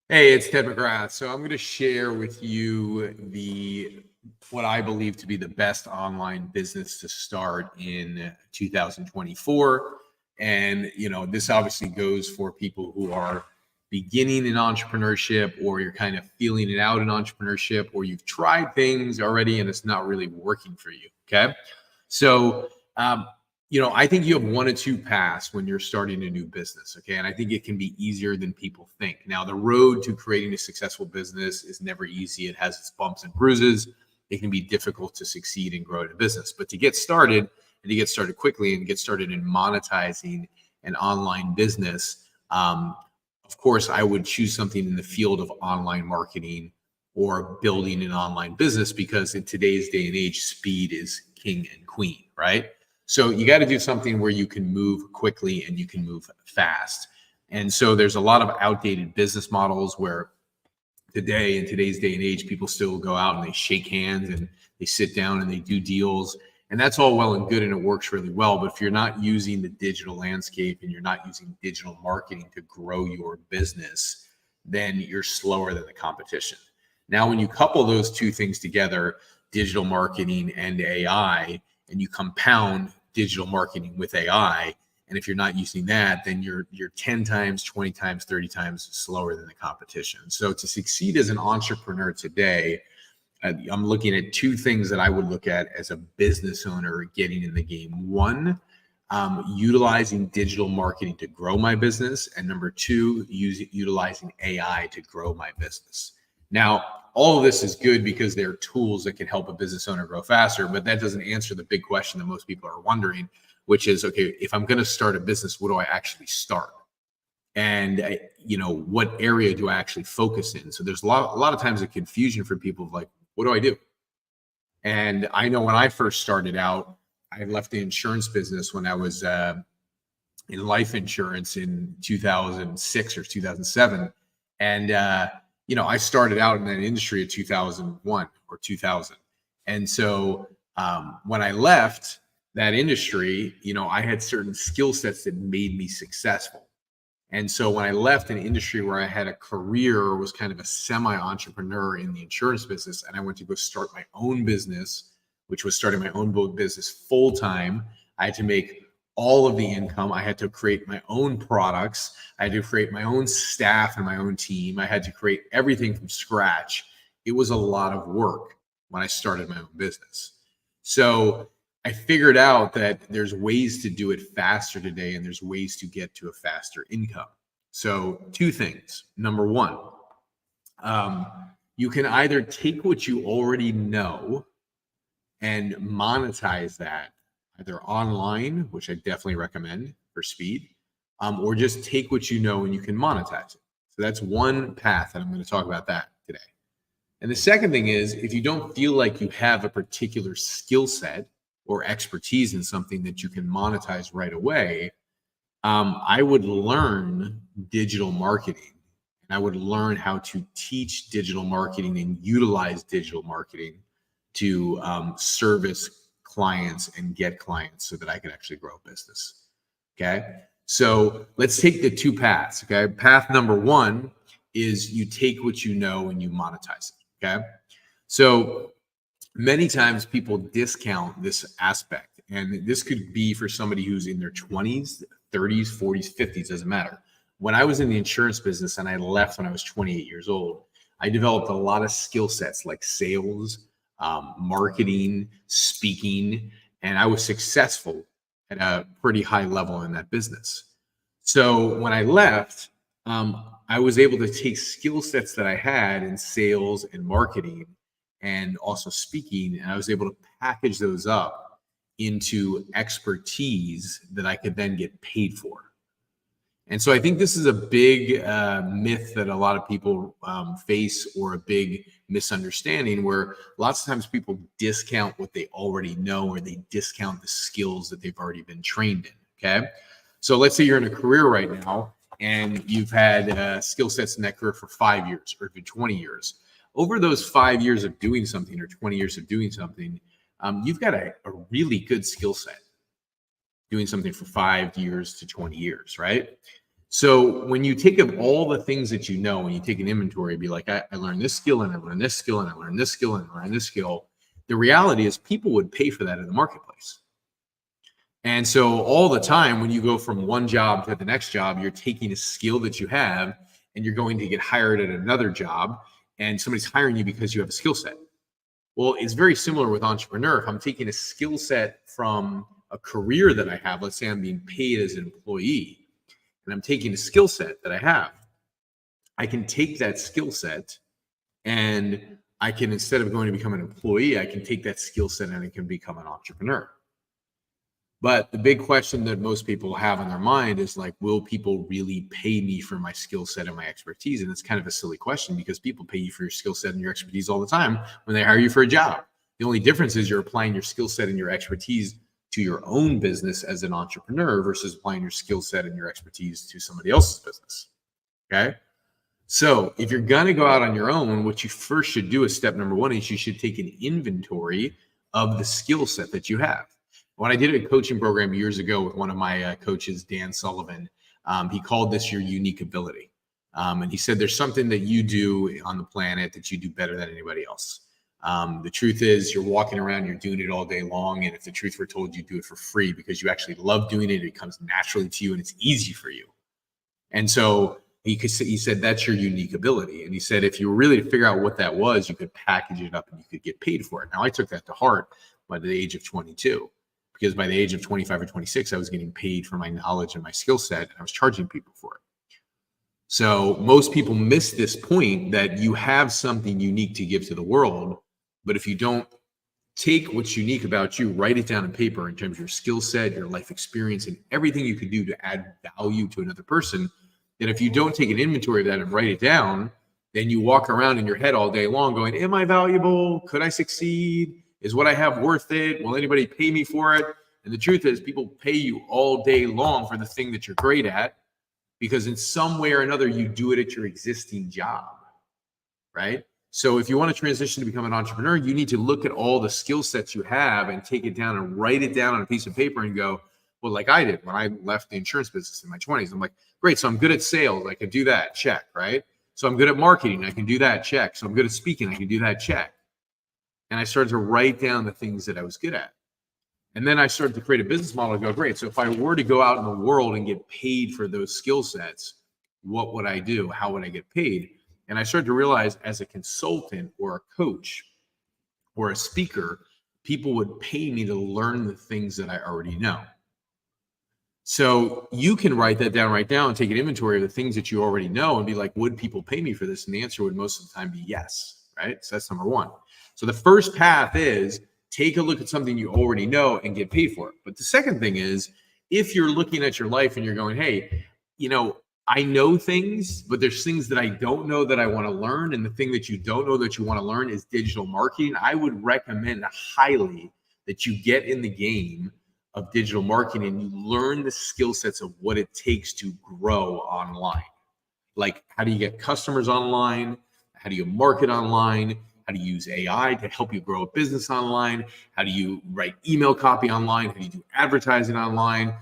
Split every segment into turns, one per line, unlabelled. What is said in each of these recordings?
Hey, it's Ted McGrath. So I'm going to share with you the what I believe to be the best online business to start in 2024. And this obviously goes for people who are beginning in entrepreneurship, or you're kind of feeling it out in entrepreneurship, or you've tried things already and it's not really working for you. Okay. So um, I think you have one or two paths when you're starting a new business. Okay. And I think it can be easier than people think. Now, the road to creating a successful business is never easy. It has its bumps and bruises. It can be difficult to succeed and grow a business. But to get started and to get started quickly and get started in monetizing an online business, of course, I would choose something in the field of online marketing or building an online business, because in today's day and age, speed is king and queen, right? So you got to do something where you can move quickly and you can move fast. And so there's a lot of outdated business models where today, in today's day and age, people still go out and they shake hands and they sit down and they do deals. And that's all well and good and it works really well. But if you're not using the digital landscape and you're not using digital marketing to grow your business, then you're slower than the competition. Now, when you couple those two things together, digital marketing and AI, and you compound digital marketing with AI, and if you're not using that, then you're 10 times, 20 times, 30 times slower than the competition. So to succeed as an entrepreneur today, I'm looking at two things that I would look at as a business owner getting in the game. One, utilizing digital marketing to grow my business. And number two, utilizing AI to grow my business. Now, all of this is good because they're tools that can help a business owner grow faster, but that doesn't answer the big question that most people are wondering, which is, okay, if I'm going to start a business, what do I actually start? And what area do I actually focus in? So there's a lot of times a confusion for people of like, what do I do? And I know when I first started out, I left the insurance business when I was in life insurance in 2006 or 2007. And, I started out in that industry in 2001 or 2000. And so when I left that industry, I had certain skill sets that made me successful. And so when I left an industry where I had a career, was kind of a semi-entrepreneur in the insurance business, and I went to go start my own business, which was starting my own business full time. I had to make all of the income. I had to create my own products. I had to create my own staff and my own team. I had to create everything from scratch. It was a lot of work when I started my own business. So I figured out that there's ways to do it faster today, and there's ways to get to a faster income. So two things. Number one, you can either take what you already know and monetize that either online, which I definitely recommend for speed, or just take what you know and you can monetize it. So that's one path, and I'm going to talk about that today. And the second thing is, if you don't feel like you have a particular skill set or expertise in something that you can monetize right away, I would learn digital marketing, and I would learn how to teach digital marketing and utilize digital marketing to service clients and get clients so that I could actually grow a business. Okay. So let's take the two paths. Okay. Path number one is you take what you know and you monetize it. Okay. So many times people discount this aspect, and this could be for somebody who's in their 20s, 30s, 40s, 50s, doesn't matter. When I was in the insurance business and I left when I was 28 years old, I developed a lot of skill sets like sales, marketing, speaking, and I was successful at a pretty high level in that business. So when I left, I was able to take skill sets that I had in sales and marketing and also speaking, and I was able to package those up into expertise that I could then get paid for. And so I think this is a big myth that a lot of people face, or a big misunderstanding, where lots of times people discount what they already know, or they discount the skills that they've already been trained in. Okay. So let's say you're in a career right now and you've had skill sets in that career for 5 years or even 20 years. Over those 5 years of doing something or 20 years of doing something, you've got a really good skill set doing something for 5 years to 20 years, right? So when you take of all the things that you know, when you take an inventory, be like, I learned this skill and I learned this skill and I learned this skill and I learned this skill. The reality is people would pay for that in the marketplace. And so all the time when you go from one job to the next job, you're taking a skill that you have and you're going to get hired at another job and somebody's hiring you because you have a skill set. Well, it's very similar with entrepreneur. If I'm taking a skill set from a career that I have, let's say I'm being paid as an employee, and I'm taking a skill set that I have, I can take that skill set and I can, instead of going to become an employee, I can take that skill set and I can become an entrepreneur. But the big question that most people have in their mind is like, will people really pay me for my skill set and my expertise? And it's kind of a silly question because people pay you for your skill set and your expertise all the time when they hire you for a job. The only difference is you're applying your skill set and your expertise to your own business as an entrepreneur versus applying your skill set and your expertise to somebody else's business. Okay. So if you're going to go out on your own, what you first should do is step number one is you should take an inventory of the skill set that you have. When I did a coaching program years ago with one of my coaches, Dan Sullivan, he called this your unique ability. And he said, there's something that you do on the planet that you do better than anybody else. The truth is you're walking around, you're doing it all day long. And if the truth were told, you do it for free because you actually love doing it. It comes naturally to you and it's easy for you. And so he said, that's your unique ability. And he said, if you were really to figure out what that was, you could package it up and you could get paid for it. Now I took that to heart by the age of 22. Because by the age of 25 or 26, I was getting paid for my knowledge and my skill set, and I was charging people for it. So most people miss this point that you have something unique to give to the world, but if you don't take what's unique about you, write it down on paper in terms of your skill set, your life experience, and everything you can do to add value to another person, then if you don't take an inventory of that and write it down, then you walk around in your head all day long going, am I valuable? Could I succeed? Is what I have worth it? Will anybody pay me for it? And the truth is people pay you all day long for the thing that you're great at because in some way or another, you do it at your existing job, right? So if you want to transition to become an entrepreneur, you need to look at all the skill sets you have and take it down and write it down on a piece of paper and go, well, like I did when I left the insurance business in my 20s. I'm like, great, so I'm good at sales. I can do that, check, right? So I'm good at marketing. I can do that, check. So I'm good at speaking. I can do that, check. And I started to write down the things that I was good at. And then I started to create a business model and go, great. So if I were to go out in the world and get paid for those skill sets, what would I do? How would I get paid? And I started to realize as a consultant or a coach or a speaker, people would pay me to learn the things that I already know. So you can write that down right now and take an inventory of the things that you already know and be like, would people pay me for this? And the answer would most of the time be yes, right? So that's number one. So the first path is take a look at something you already know and get paid for it. But the second thing is, if you're looking at your life and you're going, hey, you know, I know things, but there's things that I don't know that I want to learn. And the thing that you don't know that you want to learn is digital marketing. I would recommend highly that you get in the game of digital marketing and you learn the skill sets of what it takes to grow online. Like, how do you get customers online? How do you market online? How do you use AI to help you grow a business online? How do you write email copy online? How do you do advertising online?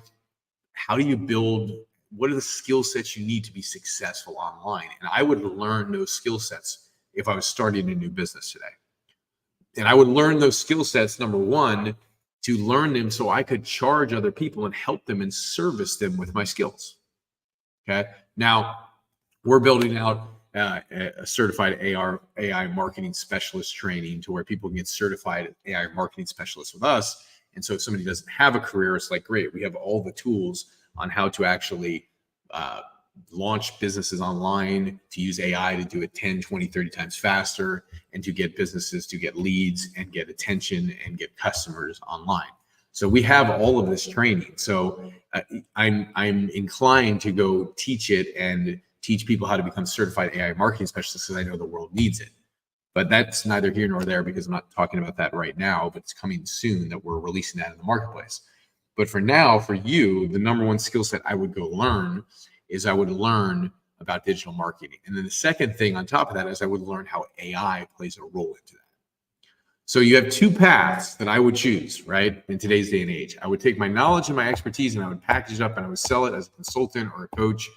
How do you build? What are the skill sets you need to be successful online? And I would learn those skill sets if I was starting a new business today. And I would learn those skill sets, number one, to learn them so I could charge other people and help them and service them with my skills. Okay. Now we're building out a certified AI marketing specialist training to where people can get certified AI marketing specialists with us. And so if somebody doesn't have a career, it's like, great, we have all the tools on how to actually launch businesses online, to use AI to do it 10, 20, 30 times faster, and to get businesses to get leads and get attention and get customers online. So we have all of this training. So I'm inclined to go teach it and teach people how to become certified AI marketing specialists because I know the world needs it. But that's neither here nor there because I'm not talking about that right now, but it's coming soon that we're releasing that in the marketplace. But for now, for you, the number one skill set I would go learn is I would learn about digital marketing. And then the second thing on top of that is I would learn how AI plays a role into that. So you have two paths that I would choose, right? In today's day and age, I would take my knowledge and my expertise and I would package it up and I would sell it as a consultant or a coach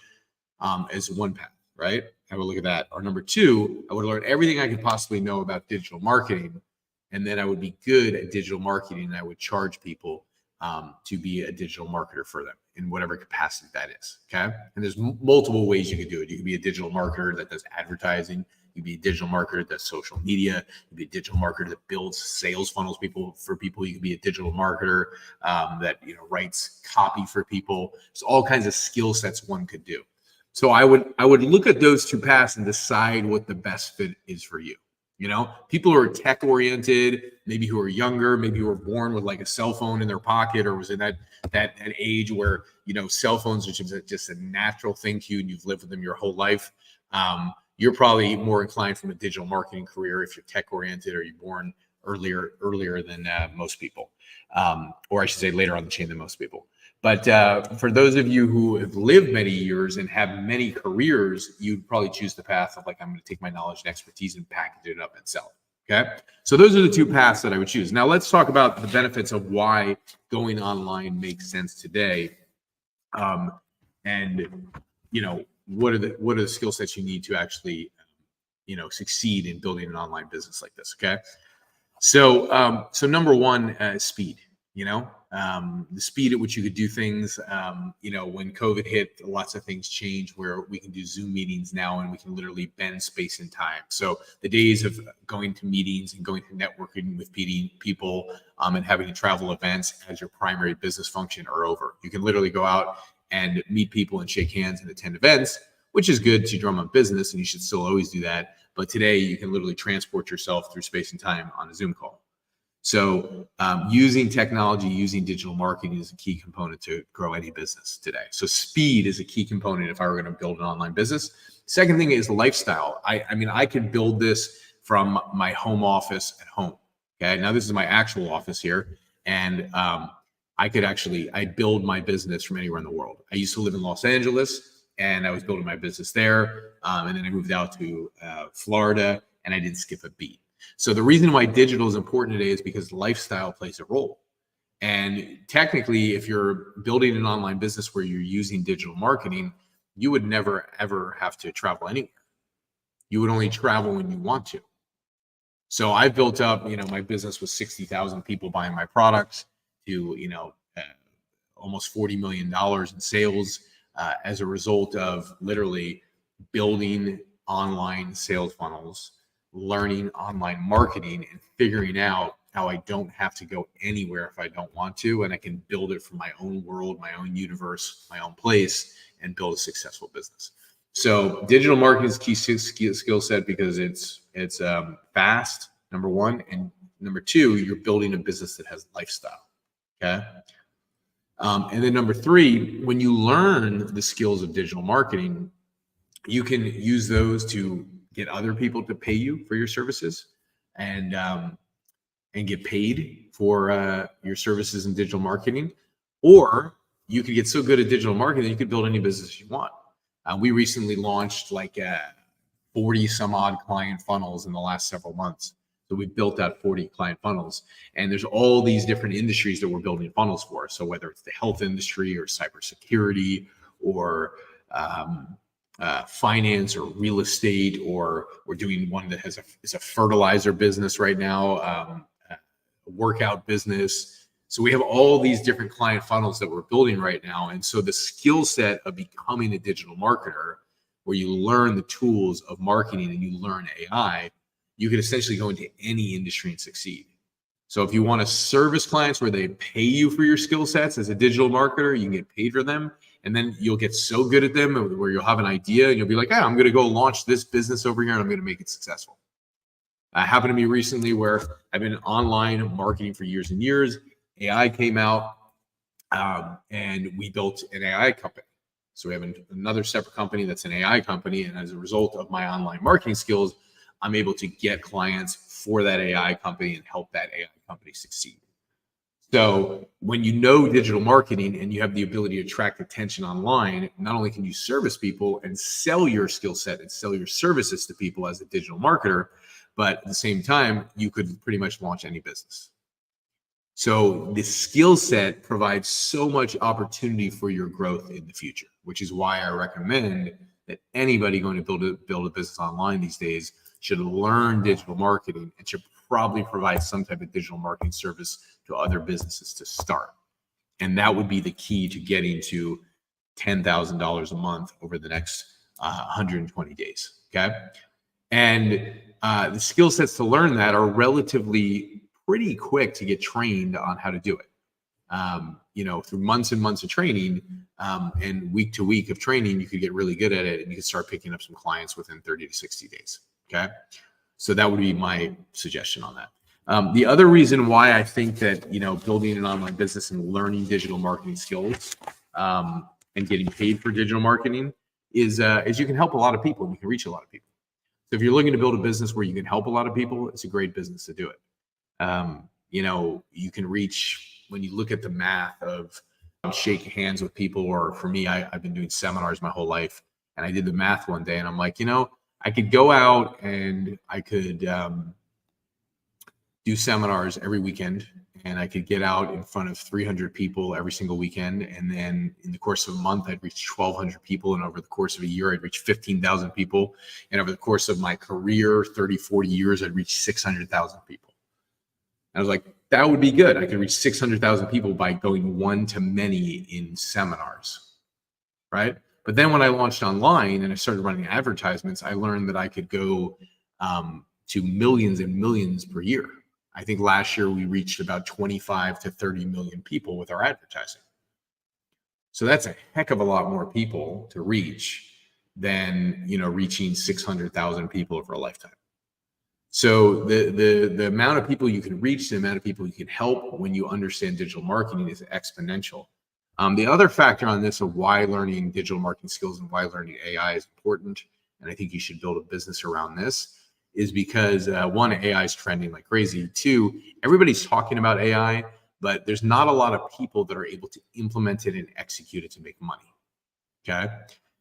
as one path, right? I would look at that. Or number two, I would learn everything I could possibly know about digital marketing. And then I would be good at digital marketing, and I would charge people to be a digital marketer for them in whatever capacity that is. Okay. And there's multiple ways you could do it. You could be a digital marketer that does advertising. You could be a digital marketer that does social media. You could be a digital marketer that builds sales funnels for people. You could be a digital marketer that writes copy for people. There's all kinds of skill sets one could do. So I would look at those two paths and decide what the best fit is for you. People who are tech oriented, maybe who are younger, maybe who were born with like a cell phone in their pocket, or was in that age where cell phones are just a natural thing to you, and you've lived with them your whole life. You're probably more inclined from a digital marketing career if you're tech oriented, or you're born earlier than most people, or I should say later on the chain than most people. But for those of you who have lived many years and have many careers, you'd probably choose the path of like, I'm going to take my knowledge and expertise and package it up and sell it. Okay. So those are the two paths that I would choose. Now let's talk about the benefits of why going online makes sense today. And what are the skill sets you need to actually, succeed in building an online business like this. Okay. So number one, speed. The speed at which you could do things. When COVID hit, lots of things changed where we can do Zoom meetings now, and we can literally bend space and time. So the days of going to meetings and going to networking with people and having to travel events as your primary business function are over. You can literally go out and meet people and shake hands and attend events, which is good to drum up business, and you should still always do that. But today you can literally transport yourself through space and time on a Zoom call. So using technology, using digital marketing is a key component to grow any business today. So speed is a key component if I were going to build an online business. Second thing is lifestyle. I could build this from my home office at home. Okay. Now this is my actual office here. And I build my business from anywhere in the world. I used to live in Los Angeles, and I was building my business there. And then I moved out to Florida, and I didn't skip a beat. So the reason why digital is important today is because lifestyle plays a role. And technically, if you're building an online business where you're using digital marketing, you would never, ever have to travel anywhere. You would only travel when you want to. So I built up, my business with 60,000 people buying my products to, almost $40 million in sales as a result of literally building online sales funnels, learning online marketing, and figuring out how I don't have to go anywhere if I don't want to, and I can build it from my own world, my own universe, my own place, and build a successful business. So digital marketing is a key skill set because it's fast, number one, and number two, you're building a business that has lifestyle. Okay. And then number three, when you learn the skills of digital marketing, you can use those to get other people to pay you for your services, and get paid for your services in digital marketing. Or you could get so good at digital marketing that you could build any business you want. We recently launched 40 some odd client funnels in the last several months. So we built out 40 client funnels, and there's all these different industries that we're building funnels for. So whether it's the health industry or cybersecurity or finance or real estate, or we're doing one that is a fertilizer business right now, a workout business. So we have all these different client funnels that we're building right now. And so the skill set of becoming a digital marketer, where you learn the tools of marketing and you learn AI, you can essentially go into any industry and succeed. So if you want to service clients where they pay you for your skill sets as a digital marketer, you can get paid for them. And then you'll get so good at them where you'll have an idea and you'll be like, hey, I'm going to go launch this business over here and I'm going to make it successful. Happened to me recently where I've been online marketing for years and years. AI came out and we built an AI company. So we have another separate company that's an AI company. And as a result of my online marketing skills, I'm able to get clients for that AI company and help that AI company succeed. So when you know digital marketing and you have the ability to attract attention online, not only can you service people and sell your skill set and sell your services to people as a digital marketer, but at the same time, you could pretty much launch any business. So the skill set provides so much opportunity for your growth in the future. which is why I recommend that anybody going to build a business online these days should learn digital marketing and should probably provide some type of digital marketing service to other businesses to start. And that would be the key to getting to $10,000 a month over the next 120 days. Okay. And the skill sets to learn that are relatively pretty quick to get trained on how to do it. Through months and months of training and week to week of training, you could get really good at it and you could start picking up some clients within 30 to 60 days. Okay. So that would be my suggestion on that. The other reason why I think that, building an online business and learning digital marketing skills and getting paid for digital marketing is you can help a lot of people and you can reach a lot of people. So if you're looking to build a business where you can help a lot of people, it's a great business to do it. You can reach, when you look at the math of shaking hands with people, or for me, I've been doing seminars my whole life, and I did the math one day and I'm like, I could go out and I could do seminars every weekend, and I could get out in front of 300 people every single weekend. And then in the course of a month, I'd reach 1,200 people. And over the course of a year, I'd reach 15,000 people. And over the course of my career, 30, 40 years, I'd reach 600,000 people. I was like, that would be good. I could reach 600,000 people by going one-to-many in seminars, right? But then when I launched online and I started running advertisements, I learned that I could go to millions and millions per year. I think last year we reached about 25 to 30 million people with our advertising. So that's a heck of a lot more people to reach than, reaching 600,000 people over a lifetime. So the amount of people you can reach, the amount of people you can help when you understand digital marketing is exponential. The other factor on this of why learning digital marketing skills and why learning AI is important, and I think you should build a business around this, is because one, AI is trending like crazy. Two, everybody's talking about AI, but there's not a lot of people that are able to implement it and execute it to make money. Okay.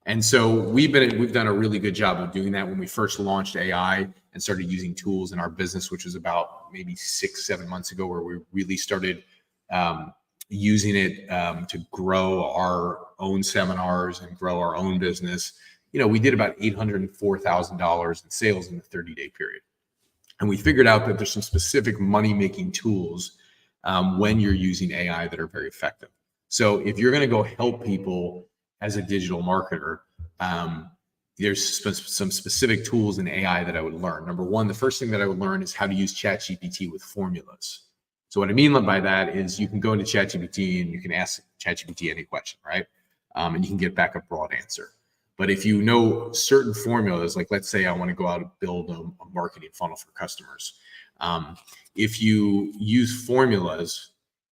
And so we've done a really good job of doing that. When we first launched AI and started using tools in our business, which was about maybe 6-7 months ago, where we really started using it to grow our own seminars and grow our own business. We did about $804,000 in sales in the 30-day period. And we figured out that there's some specific money-making tools when you're using AI that are very effective. So if you're going to go help people as a digital marketer, there's some specific tools in AI that I would learn. Number one, the first thing that I would learn is how to use ChatGPT with formulas. So what I mean by that is you can go into ChatGPT and you can ask ChatGPT any question, right? And you can get back a broad answer. But if you know certain formulas, like let's say I want to go out and build a marketing funnel for customers. If you use formulas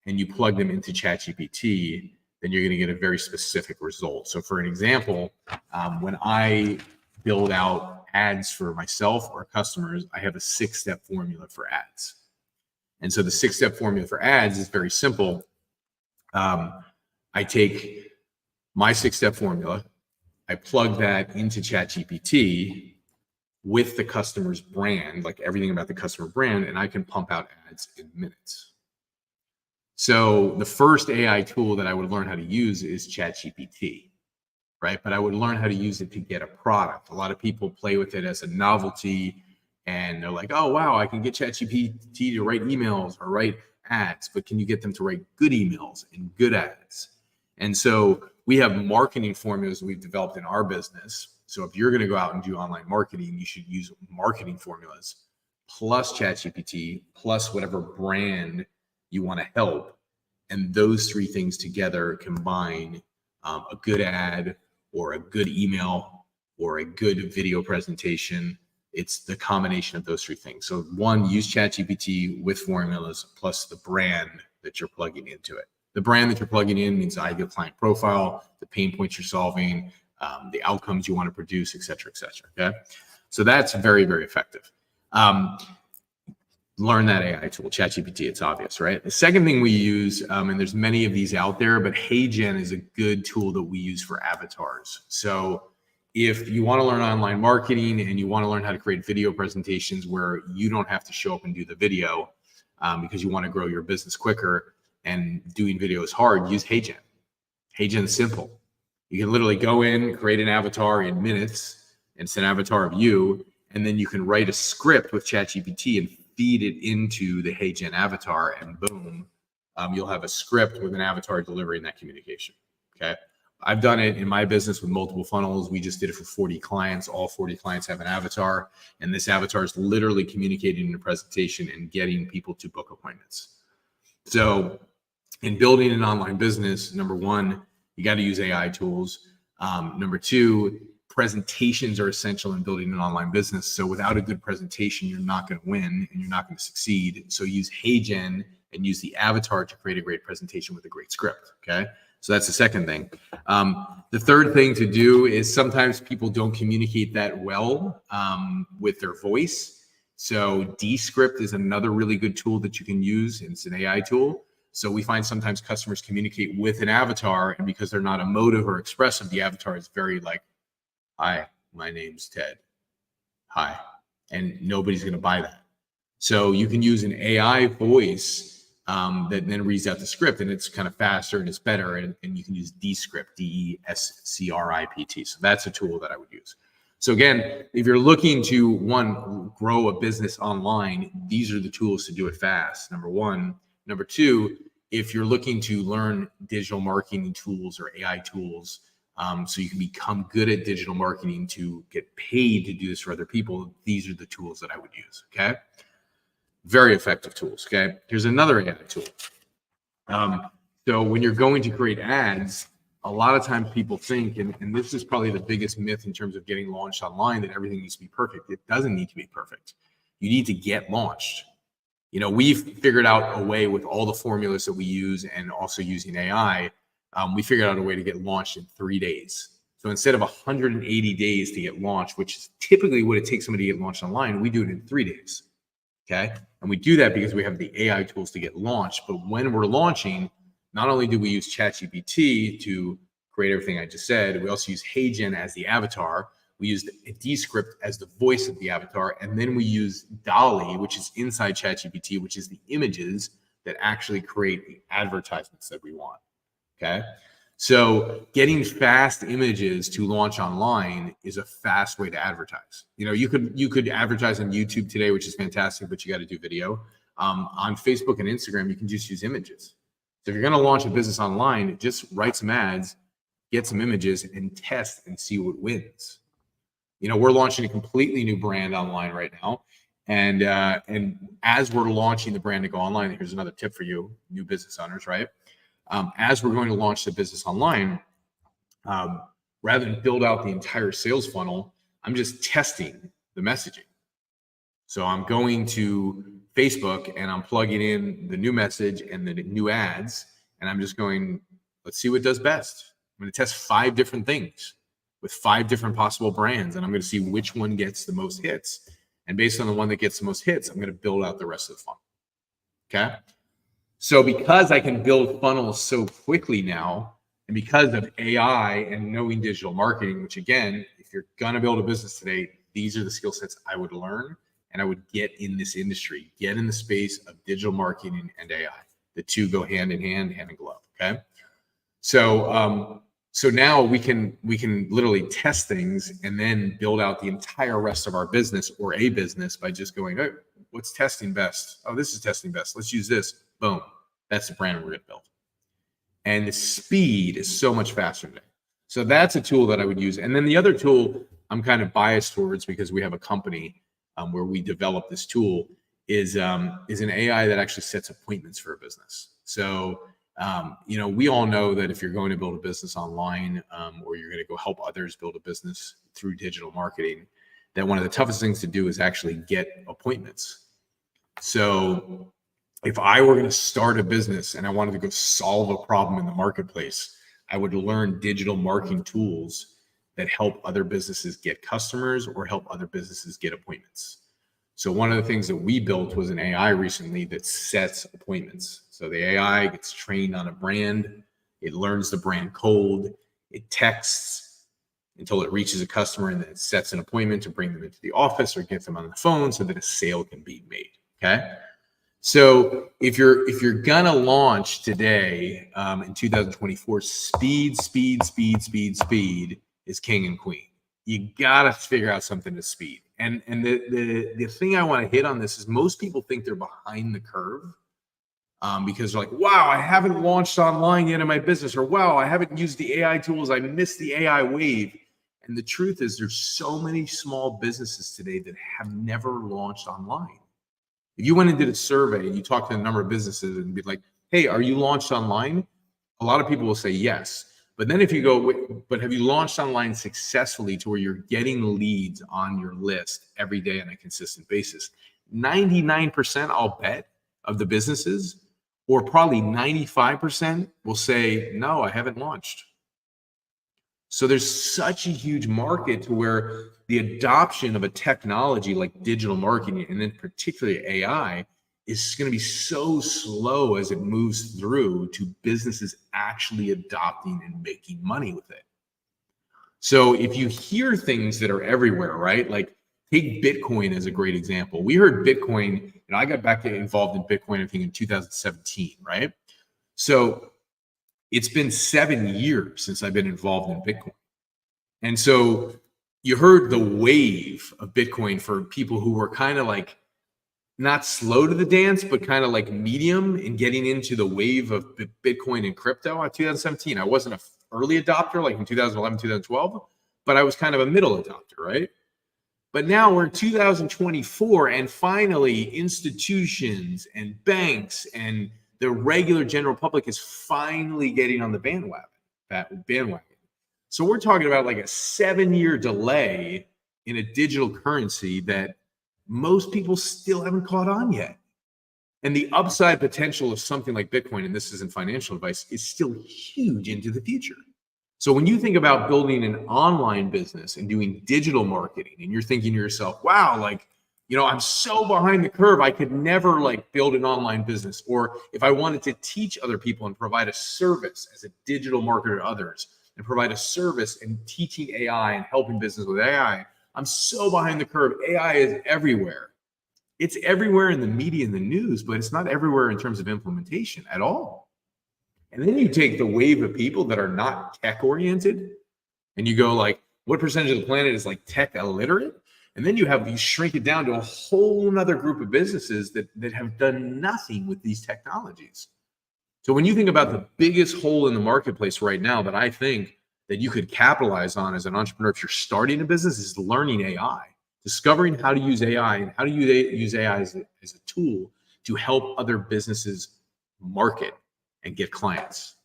and you plug them into ChatGPT, then you're going to get a very specific result. So for an example, when I build out ads for myself or customers, I have a 6-step formula for ads. And so the 6-step formula for ads is very simple. I take my 6-step formula, I plug that into ChatGPT with the customer's brand, like everything about the customer brand, and I can pump out ads in minutes. So the first AI tool that I would learn how to use is ChatGPT, right? But I would learn how to use it to get a product. A lot of people play with it as a novelty and they're like, oh, wow, I can get ChatGPT to write emails or write ads, but can you get them to write good emails and good ads? And so we have marketing formulas we've developed in our business. So if you're going to go out and do online marketing, you should use marketing formulas plus ChatGPT plus whatever brand you want to help. And those three things together combine a good ad or a good email or a good video presentation. It's the combination of those three things. So one, use ChatGPT with formulas plus the brand that you're plugging into it. The brand that you're plugging in means the ideal client profile, the pain points you're solving, the outcomes you want to produce, et cetera, et cetera. Okay. So that's very, very effective. Learn that AI tool, ChatGPT, it's obvious, right? The second thing we use, and there's many of these out there, but HeyGen is a good tool that we use for avatars. So if you want to learn online marketing and you want to learn how to create video presentations where you don't have to show up and do the video because you want to grow your business quicker and doing video is hard, use HeyGen. HeyGen's simple. You can literally go in, create an avatar in minutes, and it's an avatar of you, and then you can write a script with ChatGPT and feed it into the HeyGen avatar, and boom, you'll have a script with an avatar delivering that communication. Okay. I've done it in my business with multiple funnels. We just did it for 40 clients. All 40 clients have an avatar, and this avatar is literally communicating in a presentation and getting people to book appointments. So in building an online business, number one, you got to use AI tools. Number two, presentations are essential in building an online business. So without a good presentation, you're not going to win and you're not going to succeed. So use HeyGen and use the avatar to create a great presentation with a great script. Okay. So that's the second thing. The third thing to do is sometimes people don't communicate that well with their voice. So Descript is another really good tool that you can use. It's an AI tool. So we find sometimes customers communicate with an avatar, and because they're not emotive or expressive, the avatar is very like, hi, my name's Ted. Hi. And nobody's going to buy that. So you can use an AI voice that then reads out the script, and it's kind of faster and it's better. And you can use Descript, Descript. So that's a tool that I would use. So again, if you're looking to, one, grow a business online, these are the tools to do it fast. Number one. Number two, if you're looking to learn digital marketing tools or AI tools, so you can become good at digital marketing to get paid to do this for other people, these are the tools that I would use. Okay. Very effective tools. Okay. Here's another AI tool. So when you're going to create ads, a lot of times people think, and this is probably the biggest myth in terms of getting launched online, that everything needs to be perfect. It doesn't need to be perfect. You need to get launched. You know, we've figured out a way with all the formulas that we use and also using AI, we figured out a way to get launched in 3 days. So instead of 180 days to get launched, which is typically what it takes somebody to get launched online, we do it in 3 days. Okay. And we do that because we have the AI tools to get launched. But when we're launching, not only do we use ChatGPT to create everything I just said, we also use HeyGen as the avatar. We use Descript as the voice of the avatar. And then we use DALL-E, which is inside ChatGPT, which is the images that actually create the advertisements that we want. Okay. So getting fast images to launch online is a fast way to advertise. You know, you could advertise on YouTube today, which is fantastic, but you got to do video. On Facebook and Instagram, you can just use images. So if you're going to launch a business online, just write some ads, get some images, and test and see what wins. You know, we're launching a completely new brand online right now. And as we're launching the brand to go online, here's another tip for you, new business owners, right? As we're going to launch the business online, rather than build out the entire sales funnel, I'm just testing the messaging. So I'm going to Facebook and I'm plugging in the new message and the new ads, and I'm just going, let's see what does best. I'm going to test 5 different things with 5 different possible brands, and I'm going to see which one gets the most hits. And based on the one that gets the most hits, I'm going to build out the rest of the funnel. Okay. So because I can build funnels so quickly now, and because of AI and knowing digital marketing, which again, if you're going to build a business today, these are the skill sets I would learn and I would get in this industry, get in the space of digital marketing and AI. The two go hand in hand, hand in glove. Okay. So now we can literally test things and then build out the entire rest of our business or a business by just going, oh, what's testing best? Oh, this is testing best. Let's use this. Boom. That's the brand we're going to build. And the speed is so much faster today. So that's a tool that I would use. And then the other tool I'm kind of biased towards because we have a company where we develop this tool is an AI that actually sets appointments for a business. So you know, we all know that if you're going to build a business online or you're going to go help others build a business through digital marketing, that one of the toughest things to do is actually get appointments. So if I were going to start a business and I wanted to go solve a problem in the marketplace, I would learn digital marketing tools that help other businesses get customers or help other businesses get appointments. So one of the things that we built was an AI recently that sets appointments. So the AI gets trained on a brand, it learns the brand code, it texts until it reaches a customer, and then it sets an appointment to bring them into the office or get them on the phone so that a sale can be made. Okay. So if you're gonna launch today in 2024, speed is king and queen. You gotta figure out something to speed. And the thing I want to hit on this is most people think they're behind the curve because they're like, wow, I haven't launched online yet in my business, or wow, I haven't used the AI tools. I missed the AI wave. And the truth is, there's so many small businesses today that have never launched online. If you went and did a survey and you talked to a number of businesses and be like, hey, are you launched online? A lot of people will say yes. But then if you go, but have you launched online successfully to where you're getting leads on your list every day on a consistent basis? 99%, I'll bet, of the businesses, or probably 95% will say, no, I haven't launched. So there's such a huge market to where the adoption of a technology like digital marketing, and then particularly AI, is going to be so slow as it moves through to businesses actually adopting and making money with it. So if you hear things that are everywhere, right? Like take Bitcoin as a great example. We heard Bitcoin, and I got back involved in Bitcoin, I think in 2017, right? So it's been 7 years since I've been involved in Bitcoin. And so you heard the wave of Bitcoin for people who were kind of like not slow to the dance, but kind of like medium in getting into the wave of Bitcoin and crypto in 2017. I wasn't an early adopter like in 2011, 2012, but I was kind of a middle adopter, right? But now we're in 2024, and finally institutions and banks and the regular general public is finally getting on the bandwagon. So we're talking about like a 7-year delay in a digital currency that most people still haven't caught on yet. And the upside potential of something like Bitcoin, and this isn't financial advice, is still huge into the future. So when you think about building an online business and doing digital marketing, and you're thinking to yourself, wow, like, I'm so behind the curve, I could never like build an online business. Or if I wanted to teach other people and provide a service as a digital marketer to others and provide a service in teaching AI and helping business with AI, I'm so behind the curve. AI is everywhere. It's everywhere in the media and the news, but it's not everywhere in terms of implementation at all. And then you take the wave of people that are not tech oriented and you go like, what percentage of the planet is like tech illiterate? And then you shrink it down to a whole nother group of businesses that have done nothing with these technologies. So when you think about the biggest hole in the marketplace right now that I think that you could capitalize on as an entrepreneur if you're starting a business is learning AI, discovering how to use AI and how to use AI as a tool to help other businesses market and get clients.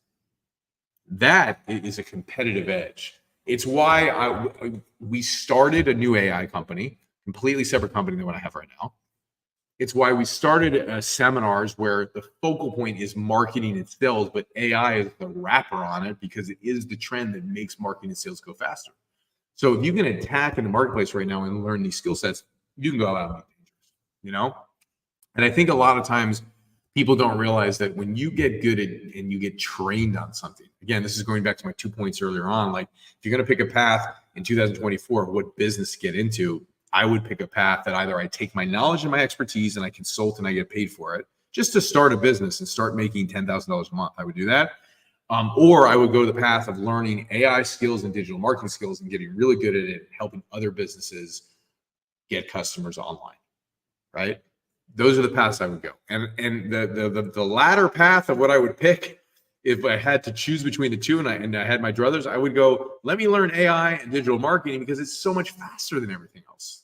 That is a competitive edge. It's why we started a new AI company, completely separate company than what I have right now. It's why we started seminars where the focal point is marketing and sales, but AI is the wrapper on it because it is the trend that makes marketing and sales go faster. So if you can attack in the marketplace right now and learn these skill sets, you can go out and be dangerous, And I think a lot of times people don't realize that when you get good at and you get trained on something, again, this is going back to my 2 points earlier on, like if you're going to pick a path in 2024, what business to get into, I would pick a path that either I take my knowledge and my expertise and I consult and I get paid for it just to start a business and start making $10,000 a month. I would do that. Or I would go the path of learning AI skills and digital marketing skills and getting really good at it, helping other businesses get customers online, right? Those are the paths I would go. And the latter path of what I would pick, if I had to choose between the two and I had my druthers, I would go, let me learn AI and digital marketing because it's so much faster than everything else,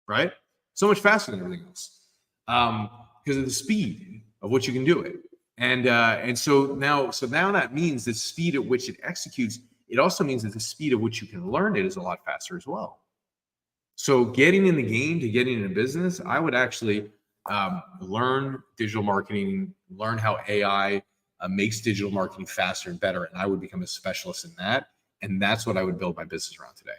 right? So much faster than everything else because of the speed of which you can do it. And so now that means the speed at which it executes, it also means that the speed at which you can learn it is a lot faster as well. So getting in the game to getting in a business, I would actually learn digital marketing, learn how AI makes digital marketing faster and better. And I would become a specialist in that. And that's what I would build my business around today.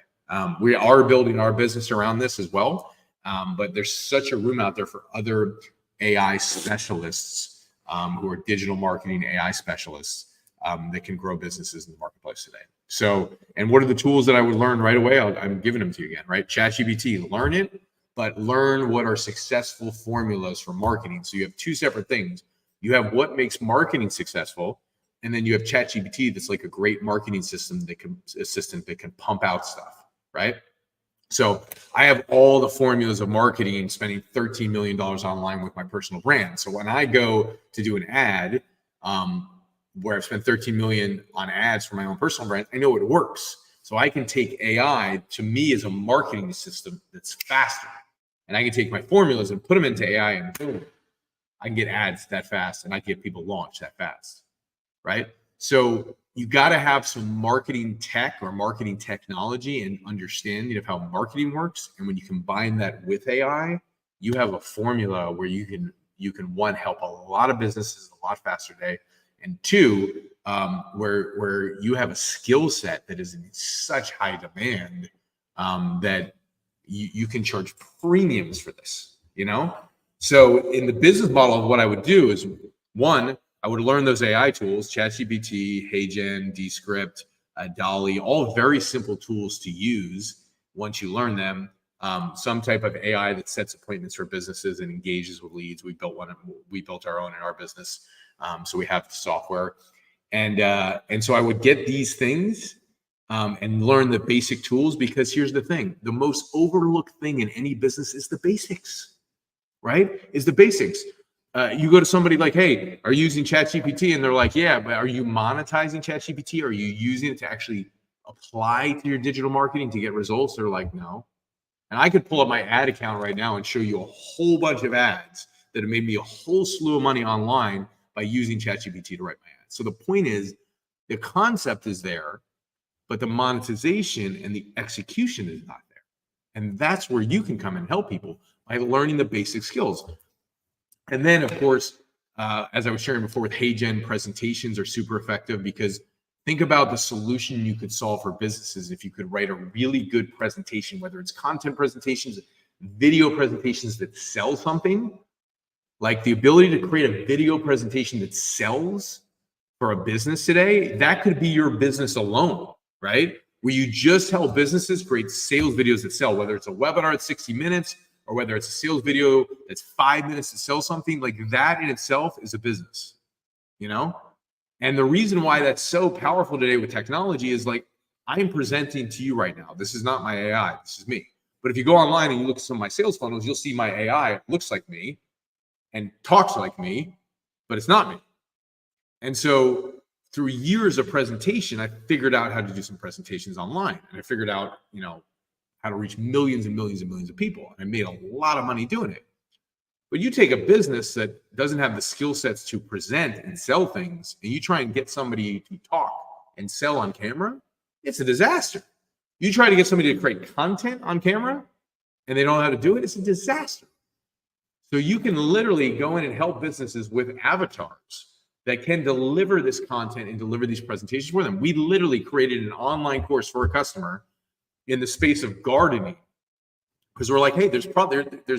We are building our business around this as well. But there's such a room out there for other AI specialists who are digital marketing AI specialists that can grow businesses in the marketplace today. So, and what are the tools that I would learn right away? I'm giving them to you again, right? ChatGPT, learn it, but learn what are successful formulas for marketing. So you have two separate things. You have what makes marketing successful, and then you have ChatGPT that's like a great marketing assistant that can pump out stuff, right? So I have all the formulas of marketing, spending $13 million online with my personal brand. So when I go to do an ad, where I've spent 13 million on ads for my own personal brand, I know it works. So I can take AI to me as a marketing system that's faster. And I can take my formulas and put them into AI, and boom, I can get ads that fast, and I can get people launched that fast, right? So you got to have some marketing tech or marketing technology and understanding of how marketing works. And when you combine that with AI, you have a formula where you can one, help a lot of businesses a lot faster today, and two, where you have a skill set that is in such high demand that you can charge premiums for this, you know? So in the business model of what I would do is, one, I would learn those AI tools, ChatGPT, HeyGen, Descript, DALL-E, all very simple tools to use once you learn them. Some type of AI that sets appointments for businesses and engages with leads. We built our own in our business. So we have the software. And so I would get these things and learn the basic tools, because here's the thing. The most overlooked thing in any business is the basics, right? Is the basics. You go to somebody like, hey, are you using ChatGPT? And they're like, yeah, but are you monetizing ChatGPT? Are you using it to actually apply to your digital marketing to get results? They're like, no. And I could pull up my ad account right now and show you a whole bunch of ads that have made me a whole slew of money online by using ChatGPT to write my ads. So the point is, the concept is there, but the monetization and the execution is not there. And that's where you can come and help people by learning the basic skills. And then, of course, as I was sharing before with HeyGen, presentations are super effective, because think about the solution you could solve for businesses if you could write a really good presentation, whether it's content presentations, video presentations that sell something. Like the ability to create a video presentation that sells for a business today, that could be your business alone, right? Where you just help businesses create sales videos that sell, whether it's a webinar at 60 minutes or whether it's a sales video that's 5 minutes to sell something. Like that in itself is a business, you know? And the reason why that's so powerful today with technology is, like, I'm presenting to you right now. This is not my AI, this is me. But if you go online and you look at some of my sales funnels, you'll see my AI looks like me and talks like me, but it's not me. And so through years of presentation, I figured out how to do some presentations online, and I figured out, how to reach millions and millions and millions of people. And I made a lot of money doing it. But you take a business that doesn't have the skill sets to present and sell things, and you try and get somebody to talk and sell on camera, it's a disaster. You try to get somebody to create content on camera and they don't know how to do it, it's a disaster. So you can literally go in and help businesses with avatars that can deliver this content and deliver these presentations for them. We literally created an online course for a customer in the space of gardening, because we're like, hey, there's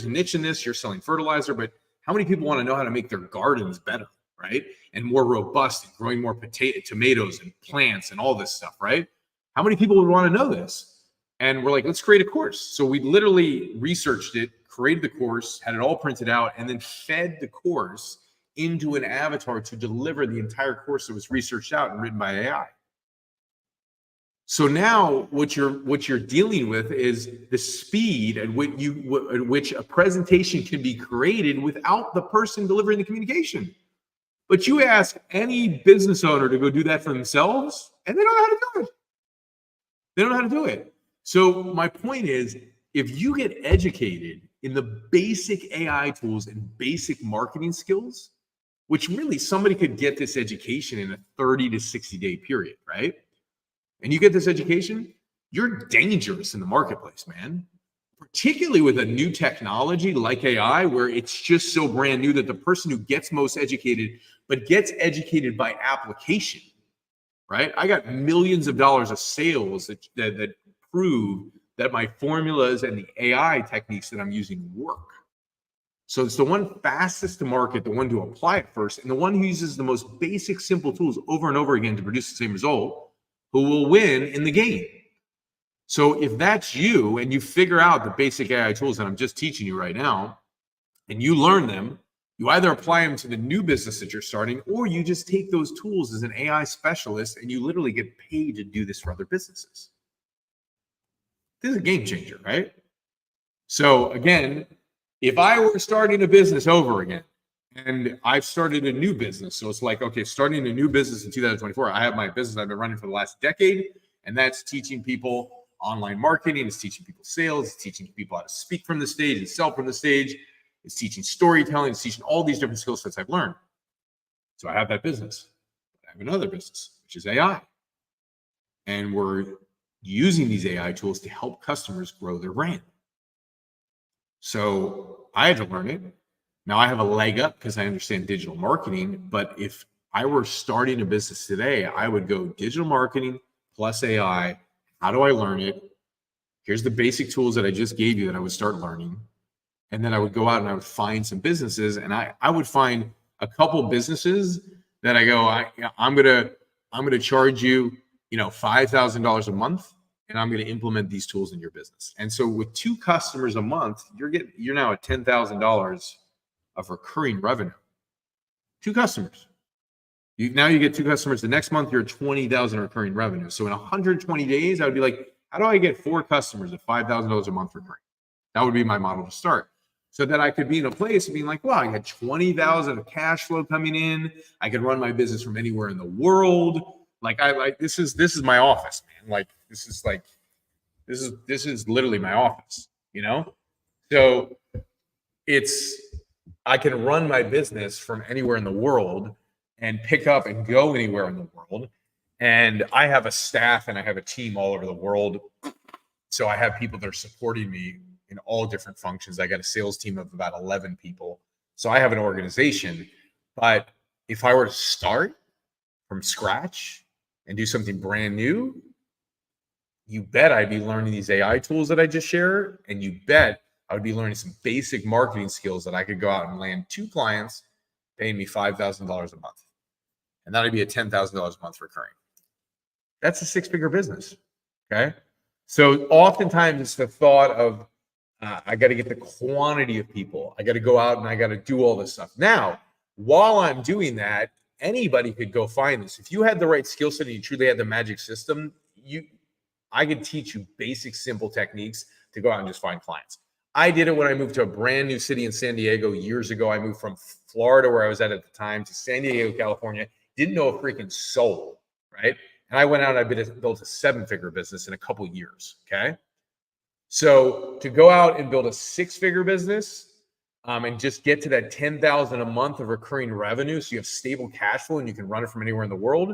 a niche in this. You're selling fertilizer, but how many people want to know how to make their gardens better, right? And more robust, and growing more tomatoes and plants and all this stuff, right? How many people would want to know this? And we're like, let's create a course. So we literally researched it, created the course, had it all printed out, and then fed the course into an avatar to deliver the entire course that was researched out and written by AI. So now what you're dealing with is the speed at which a presentation can be created without the person delivering the communication. But you ask any business owner to go do that for themselves, and they don't know how to do it. They don't know how to do it. So my point is, if you get educated in the basic AI tools and basic marketing skills, which really somebody could get this education in a 30 to 60 day period, right? And you get this education, you're dangerous in the marketplace, man. Particularly with a new technology like AI, where it's just so brand new that the person who gets most educated, but gets educated by application, right? I got millions of dollars of sales that prove that my formulas and the AI techniques that I'm using work. So it's the one fastest to market, the one to apply it first, and the one who uses the most basic, simple tools over and over again to produce the same result, who will win in the game. So if that's you and you figure out the basic AI tools that I'm just teaching you right now, and you learn them, you either apply them to the new business that you're starting, or you just take those tools as an AI specialist and you literally get paid to do this for other businesses. This is a game changer, right? So again, if I were starting a business over again, and I've started a new business, so it's like, okay, starting a new business in 2024, I have my business I've been running for the last decade, and that's teaching people online marketing, it's teaching people sales, it's teaching people how to speak from the stage and sell from the stage, it's teaching storytelling, it's teaching all these different skill sets I've learned. So I have that business. I have another business, which is AI. And we're using these AI tools to help customers grow their brand. So I had to learn it. Now I have a leg up because I understand digital marketing. But if I were starting a business today, I would go digital marketing plus AI. How do I learn it? Here's the basic tools that I just gave you that I would start learning. And then I would go out and I would find some businesses, and I would find a couple businesses that I go, I'm gonna charge you, $5,000 a month, and I'm gonna implement these tools in your business. And so with 2 customers a month, you're now at $10,000 of recurring revenue. 2 customers. Now you get 2 customers. The next month you're at 20,000 recurring revenue. So in 120 days, I would be like, how do I get 4 customers at $5,000 a month recurring? That would be my model to start. So that I could be in a place of being like, wow, I had 20,000 of cash flow coming in. I could run my business from anywhere in the world. This is my office, man. This is literally my office, So I can run my business from anywhere in the world and pick up and go anywhere in the world. And I have a staff and I have a team all over the world. So I have people that are supporting me in all different functions. I got a sales team of about 11 people. So I have an organization. But if I were to start from scratch and do something brand new, you bet I'd be learning these AI tools that I just shared. And you bet I would be learning some basic marketing skills that I could go out and land 2 clients paying me $5,000 a month. And that'd be a $10,000 a month recurring. That's a 6-figure business. Okay. So oftentimes it's the thought of, I got to get the quantity of people. I got to go out and I got to do all this stuff. Now, while I'm doing that, anybody could go find this. If you had the right skill set and you truly had the magic system, I could teach you basic, simple techniques to go out and just find clients. I did it when I moved to a brand new city in San Diego years ago. I moved from Florida, where I was at the time, to San Diego, California. Didn't know a freaking soul, right? And I went out and I built a 7-figure business in a couple years, okay? So to go out and build a 6-figure business and just get to that 10,000 a month of recurring revenue, so you have stable cash flow and you can run it from anywhere in the world,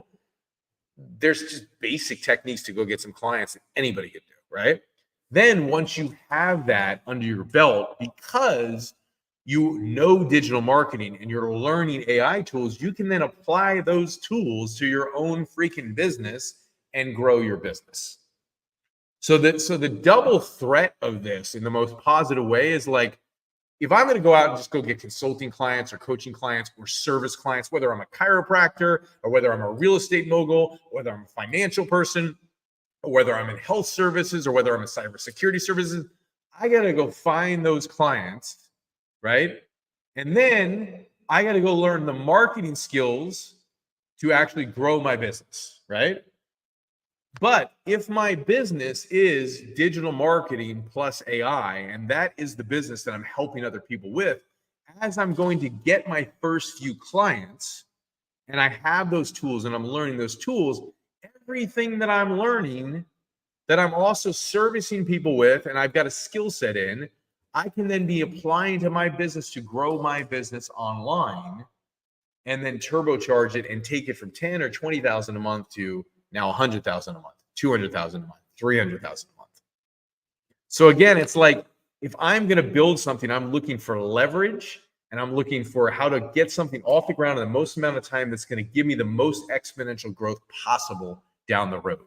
there's just basic techniques to go get some clients that anybody could do, right? Then once you have that under your belt, because you know digital marketing and you're learning AI tools, you can then apply those tools to your own freaking business and grow your business. So the double threat of this in the most positive way is like, if I'm going to go out and just go get consulting clients or coaching clients or service clients, whether I'm a chiropractor or whether I'm a real estate mogul, or whether I'm a financial person, or whether I'm in health services or whether I'm in cybersecurity services, I got to go find those clients, right? And then I got to go learn the marketing skills to actually grow my business, right? But if my business is digital marketing plus AI, and that is the business that I'm helping other people with, as I'm going to get my first few clients and I have those tools and I'm learning those tools, everything that I'm learning that I'm also servicing people with and I've got a skill set in, I can then be applying to my business to grow my business online and then turbocharge it and take it from 10 or 20,000 a month to now 100,000 a month, 200,000 a month, 300,000 a month. So again, it's like, if I'm going to build something, I'm looking for leverage and I'm looking for how to get something off the ground in the most amount of time that's going to give me the most exponential growth possible down the road.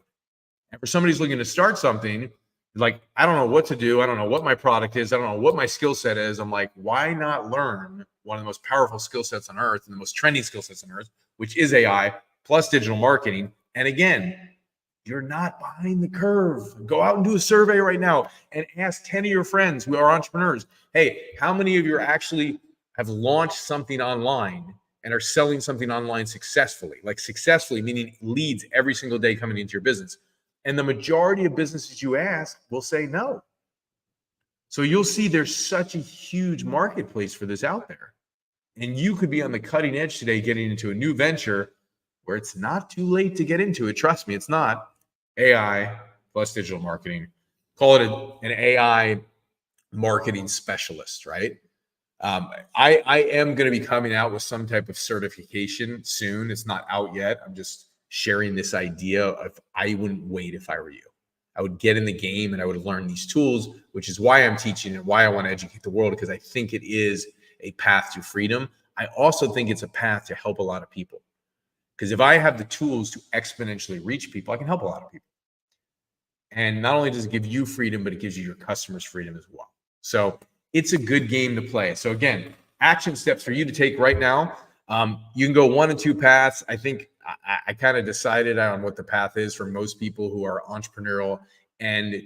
And for somebody who's looking to start something, like, I don't know what to do. I don't know what my product is. I don't know what my skill set is. I'm like, why not learn one of the most powerful skill sets on earth and the most trending skill sets on earth, which is AI plus digital marketing? And again, You're not behind the curve. Go out and do a survey right now and ask 10 of your friends who are entrepreneurs, hey, how many of you actually have launched something online and are selling something online successfully? Like successfully, meaning leads every single day coming into your business. And the majority of businesses you ask will say no. So you'll see there's such a huge marketplace for this out there. And you could be on the cutting edge today, getting into a new venture where it's not too late to get into it. Trust me, it's not. AI plus digital marketing. Call it an AI marketing specialist, right? I am going to be coming out with some type of certification soon. It's not out yet. I'm just sharing this idea of I wouldn't wait if I were you. I would get in the game and I would learn these tools, which is why I'm teaching and why I want to educate the world, because I think it is a path to freedom. I also think it's a path to help a lot of people. Because if I have the tools to exponentially reach people, I can help a lot of people. And not only does it give you freedom, but it gives you your customers freedom as well. So it's a good game to play. So again, action steps for you to take right now. You can go one of two paths. I think I kind of decided on what the path is for most people who are entrepreneurial and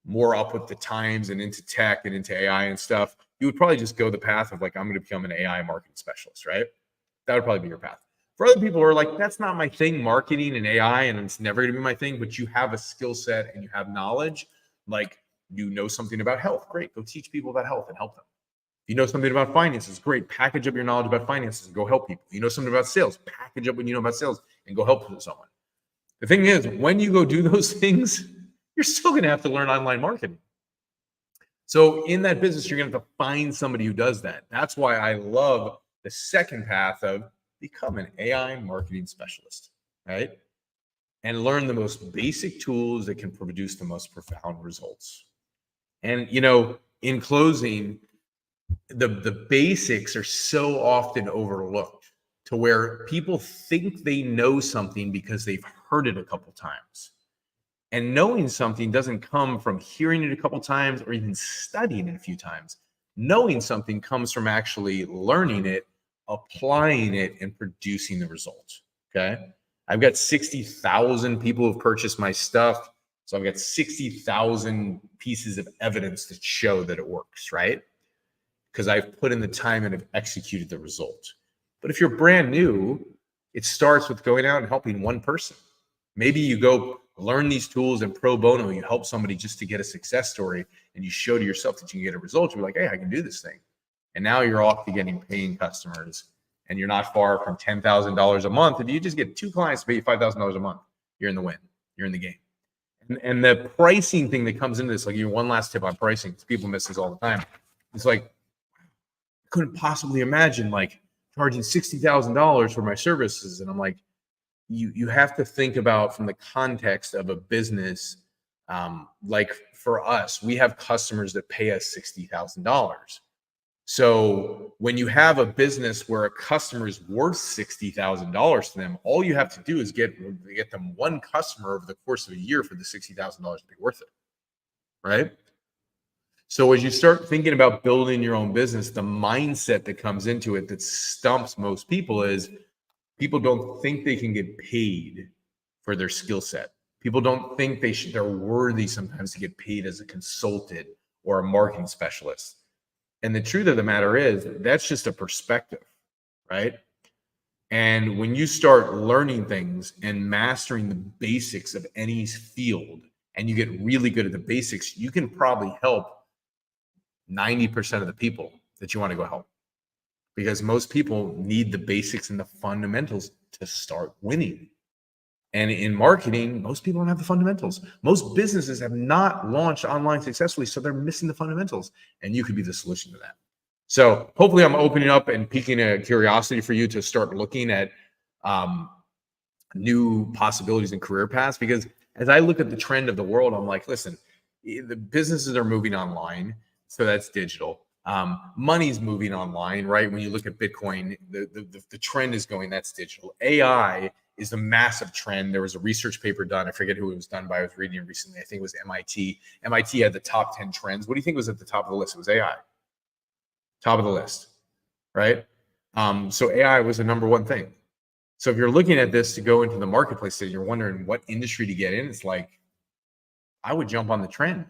more up with the times and into tech and into AI and stuff. You would probably just go the path of like, I'm going to become an AI marketing specialist, right? That would probably be your path. For other people who are like, that's not my thing, marketing and AI, and it's never going to be my thing, but you have a skill set and you have knowledge, like you know something about health, great. Go teach people about health and help them. If you know something about finances, great. Package up your knowledge about finances and go help people. You know something about sales, package up what you know about sales and go help someone. The thing is, when you go do those things, you're still going to have to learn online marketing. So in that business, you're going to have to find somebody who does that. That's why I love the second path of become an AI marketing specialist, right? And learn the most basic tools that can produce the most profound results. And, you know, in closing, the basics are so often overlooked to where people think they know something because they've heard it a couple times. And knowing something doesn't come from hearing it a couple times or even studying it a few times. Knowing something comes from actually learning it, applying it, and producing the results. Okay. I've got 60,000 people who've purchased my stuff. So I've got 60,000 pieces of evidence that show that it works, right? Because I've put in the time and have executed the result. But if you're brand new, it starts with going out and helping one person. Maybe you go learn these tools and pro bono, you help somebody just to get a success story and you show to yourself that you can get a result. You're like, hey, I can do this thing. And now you're off to getting paying customers and you're not far from $10,000 a month. If you just get 2 clients to pay you $5,000 a month, you're in the win. You're in the game. And the pricing thing that comes into this, like one last tip on pricing, because people miss this all the time. It's like, I couldn't possibly imagine like charging $60,000 for my services. And I'm like, you have to think about from the context of a business. Like for us, we have customers that pay us $60,000. So when you have a business where a customer is worth $60,000 to them, all you have to do is get them one customer over the course of a year for the $60,000 to be worth it, right? So as you start thinking about building your own business, the mindset that comes into it that stumps most people is people don't think they can get paid for their skill set. People don't think they're worthy sometimes to get paid as a consultant or a marketing specialist. And the truth of the matter is that's just a perspective, right? And when you start learning things and mastering the basics of any field and you get really good at the basics, you can probably help 90% of the people that you want to go help. Because most people need the basics and the fundamentals to start winning. And in marketing, most people don't have the fundamentals. Most businesses have not launched online successfully, so they're missing the fundamentals. And you could be the solution to that. So hopefully I'm opening up and piquing a curiosity for you to start looking at new possibilities and career paths. Because as I look at the trend of the world, I'm like, listen, the businesses are moving online. So that's digital. Money's moving online, right? When you look at Bitcoin, the trend is going, that's digital. AI is a massive trend. There was a research paper done. I forget who it was done by. I was reading it recently. I think it was MIT. MIT had the top 10 trends. What do you think was at the top of the list? It was AI. Top of the list, right? So AI was the number one thing. So if you're looking at this to go into the marketplace and you're wondering what industry to get in, it's like, I would jump on the trend.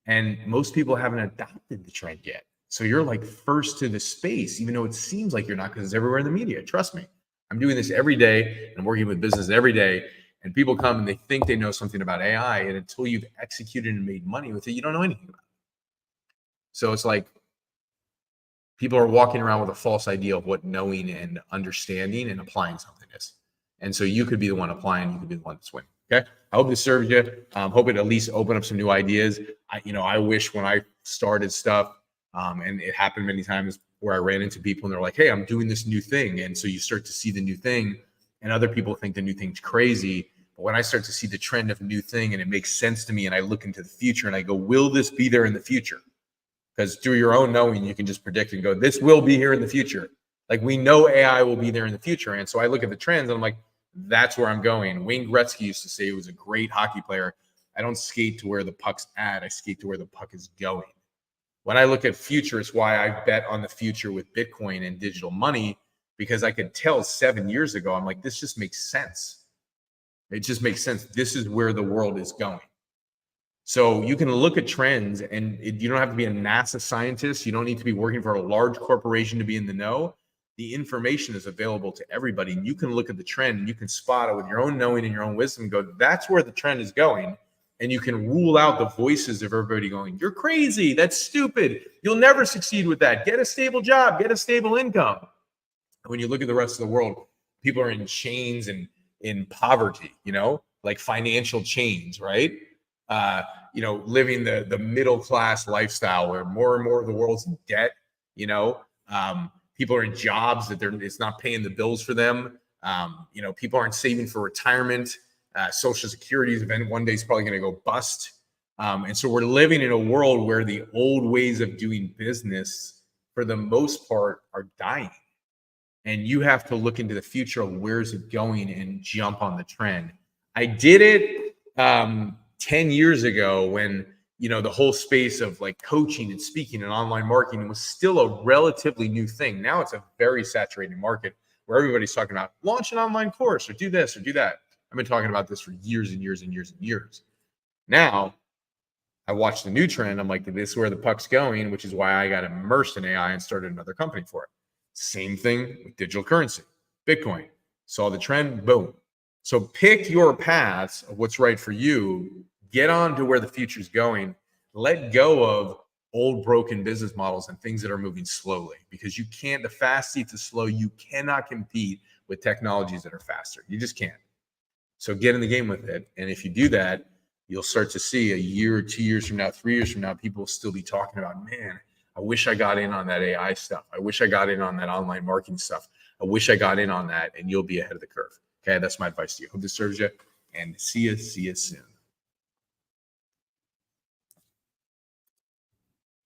And most people haven't adopted the trend yet. So you're like first to the space, even though it seems like you're not, because it's everywhere in the media. Trust me. I'm doing this every day and I'm working with business every day. And people come and they think they know something about AI. And until you've executed and made money with it, you don't know anything about it. So it's like people are walking around with a false idea of what knowing and understanding and applying something is. And so you could be the one applying, you could be the one that's winning. Okay. I hope this serves you. Hope it at least open up some new ideas. I wish when I started stuff, and it happened many times where I ran into people and they're like, hey, I'm doing this new thing. And so you start to see the new thing and other people think the new thing's crazy. But when I start to see the trend of a new thing and it makes sense to me and I look into the future and I go, will this be there in the future? Because through your own knowing, you can just predict and go, this will be here in the future. Like we know AI will be there in the future. And so I look at the trends and I'm like, that's where I'm going. Wayne Gretzky used to say he was a great hockey player. I don't skate to where the puck's at. I skate to where the puck is going. When I look at future, it's why I bet on the future with Bitcoin and digital money, because I could tell 7 years ago, I'm like, this just makes sense. It just makes sense. This is where the world is going. So you can look at trends and you don't have to be a NASA scientist. You don't need to be working for a large corporation to be in the know. The information is available to everybody. And you can look at the trend and you can spot it with your own knowing and your own wisdom and go, that's where the trend is going. And you can rule out the voices of everybody going, you're crazy. That's stupid. You'll never succeed with that. Get a stable job, get a stable income. When you look at the rest of the world, people are in chains and in poverty, like financial chains, right? Living the middle class lifestyle where more and more of the world's in debt. People are in jobs that it's not paying the bills for them. People aren't saving for retirement. Social Security event one day is probably going to go bust. And so we're living in a world where the old ways of doing business, for the most part, are dying. And you have to look into the future of where's it going and jump on the trend. I did it 10 years ago when, the whole space of like coaching and speaking and online marketing was still a relatively new thing. Now it's a very saturated market where everybody's talking about launch an online course or do this or do that. I've been talking about this for years and years and years and years. Now I watched the new trend. I'm like, this is where the puck's going, which is why I got immersed in AI and started another company for it. Same thing with digital currency, Bitcoin. Saw the trend, boom. So pick your paths of what's right for you. Get on to where the future's going. Let go of old broken business models and things that are moving slowly, because you can't, the fast seats are slow. You cannot compete with technologies that are faster. You just can't. So get in the game with it. And if you do that, you'll start to see a year or 2 years from now, 3 years from now, people will still be talking about, man, I wish I got in on that AI stuff. I wish I got in on that online marketing stuff. I wish I got in on that, and you'll be ahead of the curve. Okay, that's my advice to you. Hope this serves you, and see you soon.